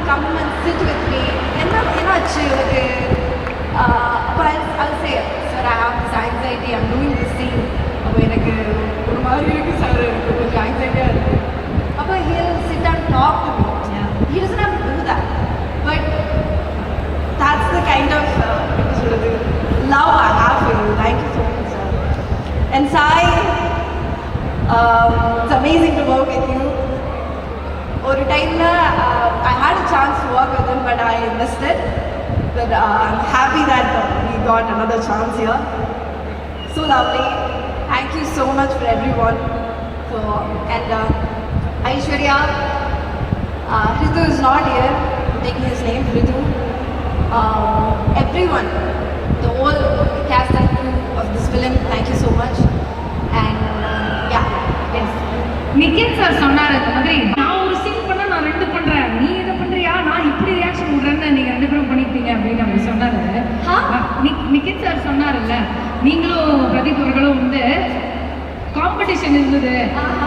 come and sit with me. என்னாச்சு உனக்கு? I'll say, sir, I have this anxiety, I'm doing this scene. அப்போ எனக்கு ஒரு மாதிரி இருக்கு சார், எனக்கு கொஞ்சம் ஆங்ஸைட்டியாக இருக்குது. அப்போ he'll sit and talk to me. He doesn't have to do that. But that's the kind of love I have for you. Thank you so much, sir. And Sai, it's amazing to work with you. One time I had a chance to work with him, but I missed it. But I'm happy that we got another chance here. So lovely. Thank you so much for everyone. And Aishwarya, Ritu is not here. I'm taking his name, Ritu. Everyone, the whole cast and crew of this film, thank you so much. And yeah, yes. நிக்கின் sir சொன்னார் இந்த மாதிரி, நான் ஒரு scene பண்ண நான் 2 பண்றேன், நீ இதை பண்றியா, நான் இப்படி ரியாக்ஷன் பண்றேன்னு நீங்க 2 பேரும் பண்ணிட்டீங்க அப்படின்னு அப்படி சொன்னாரு. நிக்கின் சார் சொன்னார்ல, நீங்களும் பிரதீப் அவர்களும் வந்து காம்படிஷன் இருந்தது,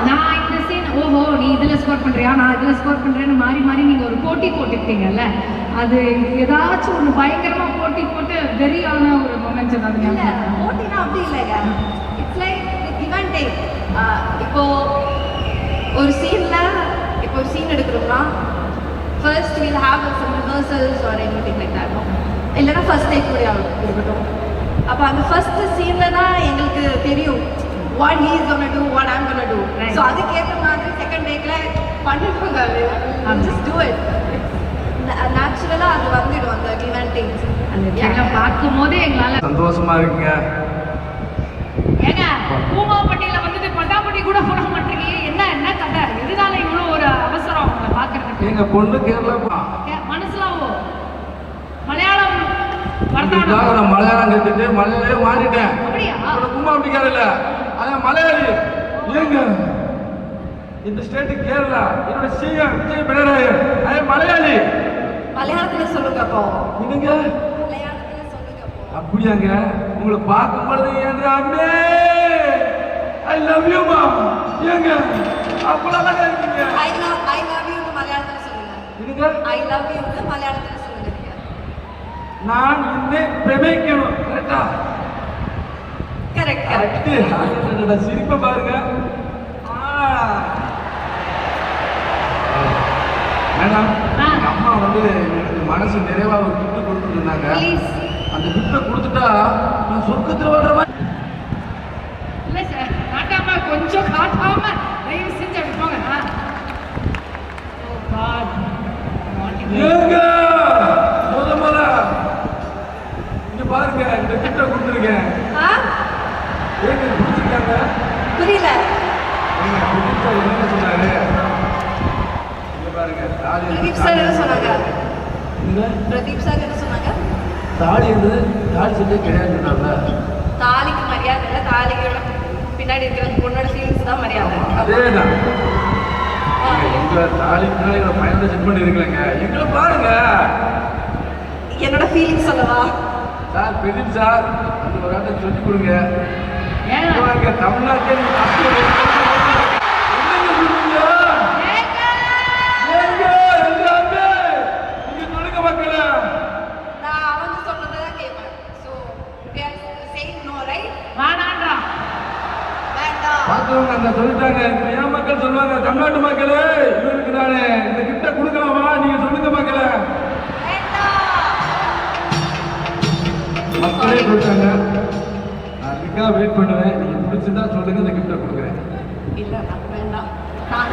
நான் இந்த சீன் ஓஹோ நீ இதுல ஸ்கோர் பண்றியா, நான் இதுல ஸ்கோர் பண்றேன்னு மாறி மாறி நீங்க ஒரு போட்டி போட்டுக்கிட்டீங்கல்ல, அது ஏதாச்சும் ஒன்று பயங்கரமா போட்டி போட்டு வெறியான ஒரு மொமெண்ட்ஸ் ஏதாவது? இல்லை, போட்டினா அப்படி இல்லைங்க. It's like give and take. இப்போ ஒரு சீன் எடுக்கிறோம்னா first will have some rehearsals or anything like that. இல்லைன்னா ஃபர்ஸ்ட் டேக் கூட இருக்கட்டும். அப்போ அந்த ஃபர்ஸ்ட் சீனில் தான் எங்களுக்கு தெரியும் what he is going to do, what I'm going to do. Right. So அதுக்கேற்ற மாதிரி செகண்ட் டேக்ல பண்ணிடுவாங்க. Just do it. நேச்சுரலாக அது வந்துடும் அந்த கிவ் அண்ட் டேக்ஸ். அந்த பார்க்கும் போதே எங்களால் சந்தோஷமா இருக்குங்க. ஏங்க பூமாப்பட்டியில் வந்துட்டு பட்டாப்பட்டி கூட போட மாட்டேங்க, என்ன கதை, எதனால இவ்வளோ ஒரு அவசரம் உங்களை பார்க்கறதுக்கு? எங்க பொண்ணு கேரளா மனசுலாவோ மலையாளம் நான் மலையாளம் கற்றுட்டு மலையாளே மாறிட்டேன். அப்படியா? பூமாப்பட்டிக்காரல அதான் மலையாளி. ஏங்க இந்த ஸ்டேட்டு கேரளா, என்னோட சிஎம் விஜய் பினராயி அதான் மலையாளி. மலையாளத்தில் சொல்லுங்க அப்போ. என்னங்க மலையாளத்தில் சொல்லுங்க அப்போ. அப்படியாங்க? உங்களை பார்க்கும்பொழுது என் அண்ணே ஐ லவ் யூ மாம். ஏங்க அப்பலாம் தான் இருக்கீங்க. ஐ லவ் யூ மலையாளத்தில் சொல்லுங்க. என்னங்க ஐ லவ் யூ மலையாளத்தில் சொல்லுங்க. நான் இன்னே பிரமிக்கணும். கரெக்டா? கரெக்ட். என்னோட சிரிப்பை பாருங்க. மேடம், அம்மா வந்து எனக்கு மனசு நிறைவா ஒரு கிஃப்ட் கொடுத்துருந்தாங்க. அந்த கிஃப்டை கொடுத்துட்டா நான் சொர்க்கத்தில் வாழ்ற மாதிரி. இல்லை சார், காட்டாம கொஞ்சம் காட்டாம தயவு செஞ்சு அப்படி போங்க. ஏங்க முதல்ல இங்க பாருங்க, இந்த கிஃப்டை கொடுத்துருக்கேன். ஏங்க கொடுத்துருக்காங்க? புரியல. என்ன சொன்னாரு? பிரதீப் சார் என்ன சொன்னாங்க? பிரதீப் சார் என்ன சொன்னாங்க? தாலி இருந்தது, தாலி சொல்லி கிடையாதுனால தாலிக்கு மரியாதை இல்லை, தாலியோட பின்னாடி இருக்கிற பொண்ணோட ஃபீலிங்ஸ் தான் மரியாதை. அதேதான். எங்க தாலிக்கு முன்னாடி என்னோட பையனோட செட் பண்ணி இருக்கலங்க. எங்களை பாருங்க. என்னோட ஃபீலிங்ஸ் சொல்லவா சார்? பிரதீப் சார் அந்த ஒரு ஆட்டை சொல்லி கொடுங்க. ஏங்க தமிழ்நாட்டில் அந்த சொல்லிட்டாங்க. என் மக்கள் சொல்லுவாங்க, தமிழ்நாட்டு மக்களே இவருக்கு நானு இந்த கிஃப்ட கொடுக்கலாமா, நீங்க சொல்லுங்க மக்களே. மக்களே சொல்லிட்டாங்க. நான் அதுக்காக வெயிட் பண்ணுவேன். நீங்க பிடிச்சிருந்தா சொல்லுங்க, இந்த கிஃப்ட கொடுக்குறேன். இல்ல வேண்டாம். நான்